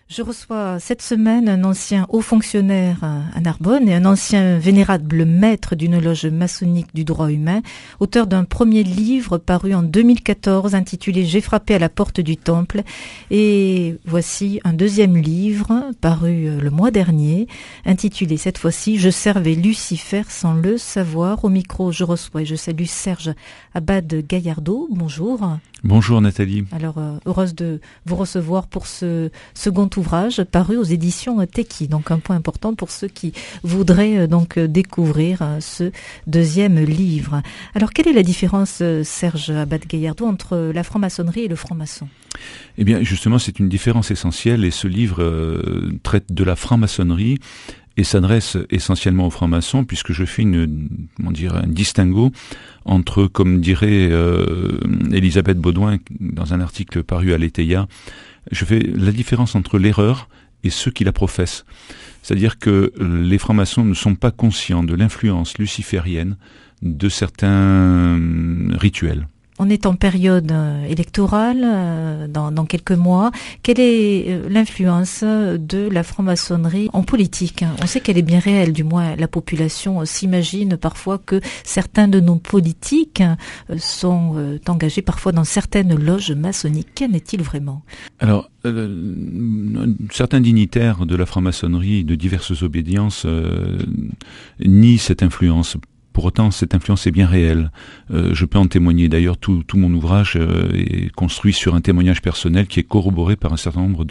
Je reçois cette semaine un ancien haut fonctionnaire à Narbonne et un ancien vénérable maître d'une loge maçonnique du droit humain, auteur d'un premier livre paru en 2014 intitulé « J'ai frappé à la porte du temple ». Et voici un deuxième livre paru le mois dernier, intitulé cette fois-ci « Je servais Lucifer sans le savoir ». Au micro, je reçois et je salue Serge Abad-Gaillardeau. Bonjour. Bonjour Nathalie. Alors, heureuse de vous recevoir pour ce second ouvrage paru aux éditions Teki. Donc, un point important pour ceux qui voudraient donc découvrir ce deuxième livre. Alors, quelle est la différence, Serge Abad-Gaillardeau, entre la franc-maçonnerie et le franc-maçon ? Eh bien, justement, c'est une différence essentielle et ce livre traite de la franc-maçonnerie et s'adresse essentiellement aux francs-maçons puisque je fais un distinguo entre, comme dirait Elisabeth Baudouin dans un article paru à l'Eteia, je fais la différence entre l'erreur et ceux qui la professent. C'est-à-dire que les francs-maçons ne sont pas conscients de l'influence luciférienne de certains rituels. On est en période électorale, dans quelques mois. Quelle est l'influence de la franc-maçonnerie en politique ? On sait qu'elle est bien réelle, du moins la population s'imagine parfois que certains de nos politiques sont engagés parfois dans certaines loges maçonniques. Qu'en est-il vraiment ? Alors, certains dignitaires de la franc-maçonnerie de diverses obédiences nient cette influence. Pour autant, cette influence est bien réelle. Je peux en témoigner. D'ailleurs, tout mon ouvrage est construit sur un témoignage personnel qui est corroboré par un certain nombre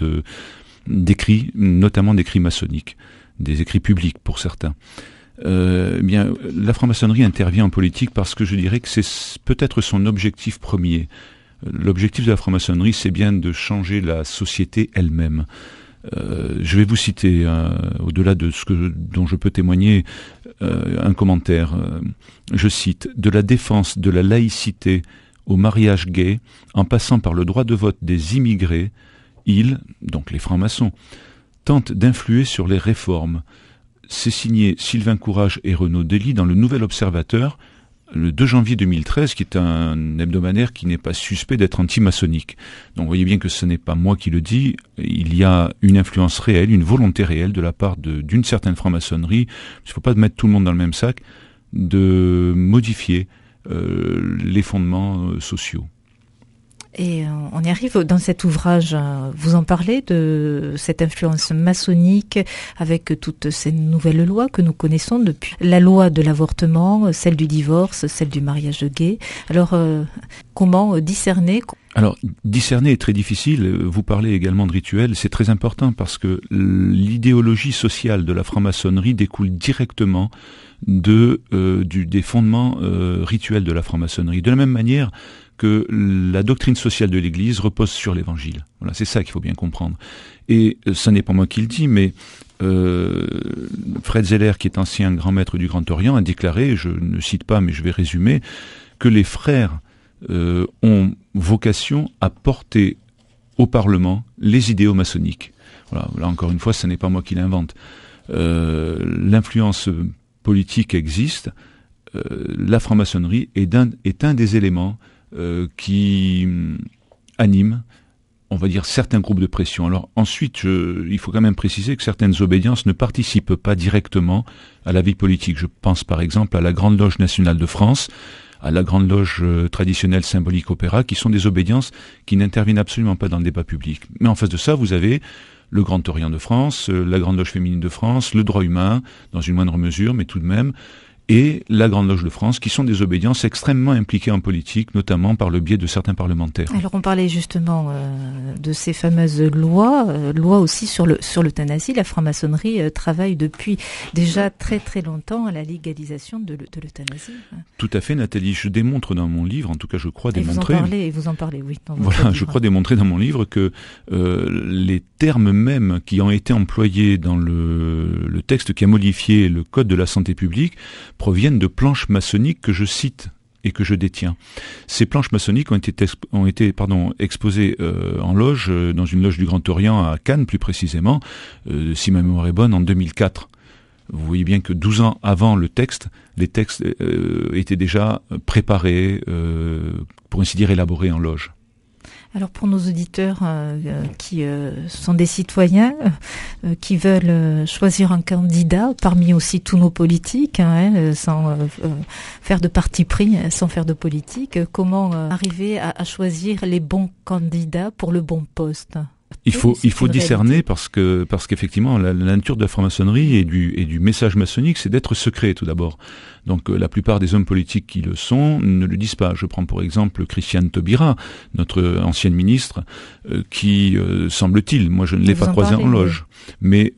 d'écrits, notamment d'écrits maçonniques, des écrits publics pour certains. La franc-maçonnerie intervient en politique parce que je dirais que c'est peut-être son objectif premier. L'objectif de la franc-maçonnerie, c'est bien de changer la société elle-même. Je vais vous citer, au-delà de dont je peux témoigner, un commentaire. Je cite: « De la défense de la laïcité au mariage gay, en passant par le droit de vote des immigrés, ils, donc les francs-maçons, tentent d'influer sur les réformes. » C'est signé Sylvain Courage et Renaud Dely dans le Nouvel Observateur, le 2 janvier 2013, qui est un hebdomadaire qui n'est pas suspect d'être anti-maçonnique. Donc vous voyez bien que ce n'est pas moi qui le dis, il y a une influence réelle, une volonté réelle de la part d'une certaine franc-maçonnerie, il ne faut pas mettre tout le monde dans le même sac, de modifier les fondements sociaux. Et on y arrive dans cet ouvrage, vous en parlez de cette influence maçonnique avec toutes ces nouvelles lois que nous connaissons depuis. La loi de l'avortement, celle du divorce, celle du mariage gay. Alors, comment discerner ? Alors, discerner est très difficile. Vous parlez également de rituels. C'est très important parce que l'idéologie sociale de la franc-maçonnerie découle directement des fondements rituels de la franc-maçonnerie. De la même manière que la doctrine sociale de l'Église repose sur l'Évangile. Voilà, c'est ça qu'il faut bien comprendre. Et ce n'est pas moi qui le dis, mais Fred Zeller, qui est ancien grand maître du Grand Orient, a déclaré, je ne cite pas, mais je vais résumer, que les frères ont vocation à porter au Parlement les idéaux maçonniques. Voilà, là encore une fois, ce n'est pas moi qui l'invente. L'influence politique existe. La franc-maçonnerie est un des éléments qui anime, on va dire, certains groupes de pression. Alors ensuite, il faut quand même préciser que certaines obédiences ne participent pas directement à la vie politique. Je pense par exemple à la Grande Loge nationale de France, à la Grande Loge traditionnelle symbolique opéra, qui sont des obédiences qui n'interviennent absolument pas dans le débat public. Mais en face de ça, vous avez le Grand Orient de France, la Grande Loge féminine de France, le droit humain, dans une moindre mesure, mais tout de même, et la Grande Loge de France, qui sont des obédiences extrêmement impliquées en politique, notamment par le biais de certains parlementaires. Alors on parlait justement de ces fameuses lois aussi sur l'euthanasie. La franc-maçonnerie travaille depuis déjà très très longtemps à la légalisation de l'euthanasie. Tout à fait, Nathalie. Je démontre dans mon livre, en tout cas je crois démontrer... Vous en parlez, oui. Voilà, je crois démontrer dans mon livre que les termes mêmes qui ont été employés dans le texte qui a modifié le Code de la santé publique proviennent de planches maçonniques que je cite et que je détiens. Ces planches maçonniques ont été exposées en loge, dans une loge du Grand Orient à Cannes plus précisément, si ma mémoire est bonne, en 2004. Vous voyez bien que 12 ans avant les textes étaient déjà préparés, pour ainsi dire élaborés en loge. Alors pour nos auditeurs qui sont des citoyens, qui veulent choisir un candidat, parmi aussi tous nos politiques, sans faire de parti pris, sans faire de politique, comment arriver à choisir les bons candidats pour le bon poste ? Il faut discerner parce qu'effectivement la nature de la franc-maçonnerie et du message maçonnique, c'est d'être secret tout d'abord. Donc la plupart des hommes politiques qui le sont ne le disent pas. Je prends pour exemple Christiane Taubira, notre ancienne ministre, qui semble-t-il, moi je ne l'ai pas croisée en loge, mais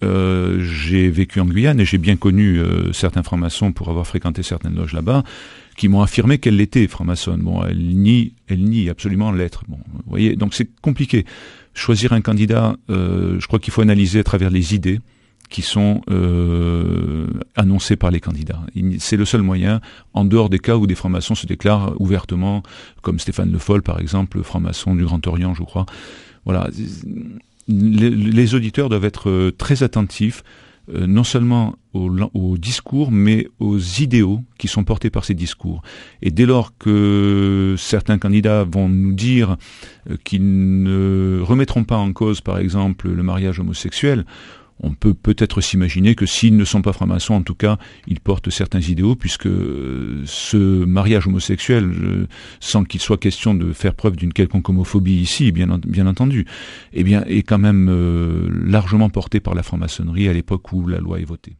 j'ai vécu en Guyane et j'ai bien connu certains francs-maçons pour avoir fréquenté certaines loges là-bas, qui m'ont affirmé qu'elle l'était franc-maçonne. Bon, elle nie absolument l'être. Bon, vous voyez, donc c'est compliqué. Choisir un candidat, je crois qu'il faut analyser à travers les idées qui sont annoncées par les candidats. C'est le seul moyen, en dehors des cas où des francs-maçons se déclarent ouvertement, comme Stéphane Le Foll par exemple, franc-maçon du Grand Orient, je crois. Voilà, les auditeurs doivent être très attentifs, non seulement au discours, mais aux idéaux qui sont portés par ces discours. Et dès lors que certains candidats vont nous dire qu'ils ne remettront pas en cause, par exemple, le mariage homosexuel, on peut peut-être s'imaginer que s'ils ne sont pas francs-maçons, en tout cas, ils portent certains idéaux, puisque ce mariage homosexuel, sans qu'il soit question de faire preuve d'une quelconque homophobie ici, bien entendu, eh bien, est quand même largement porté par la franc-maçonnerie à l'époque où la loi est votée.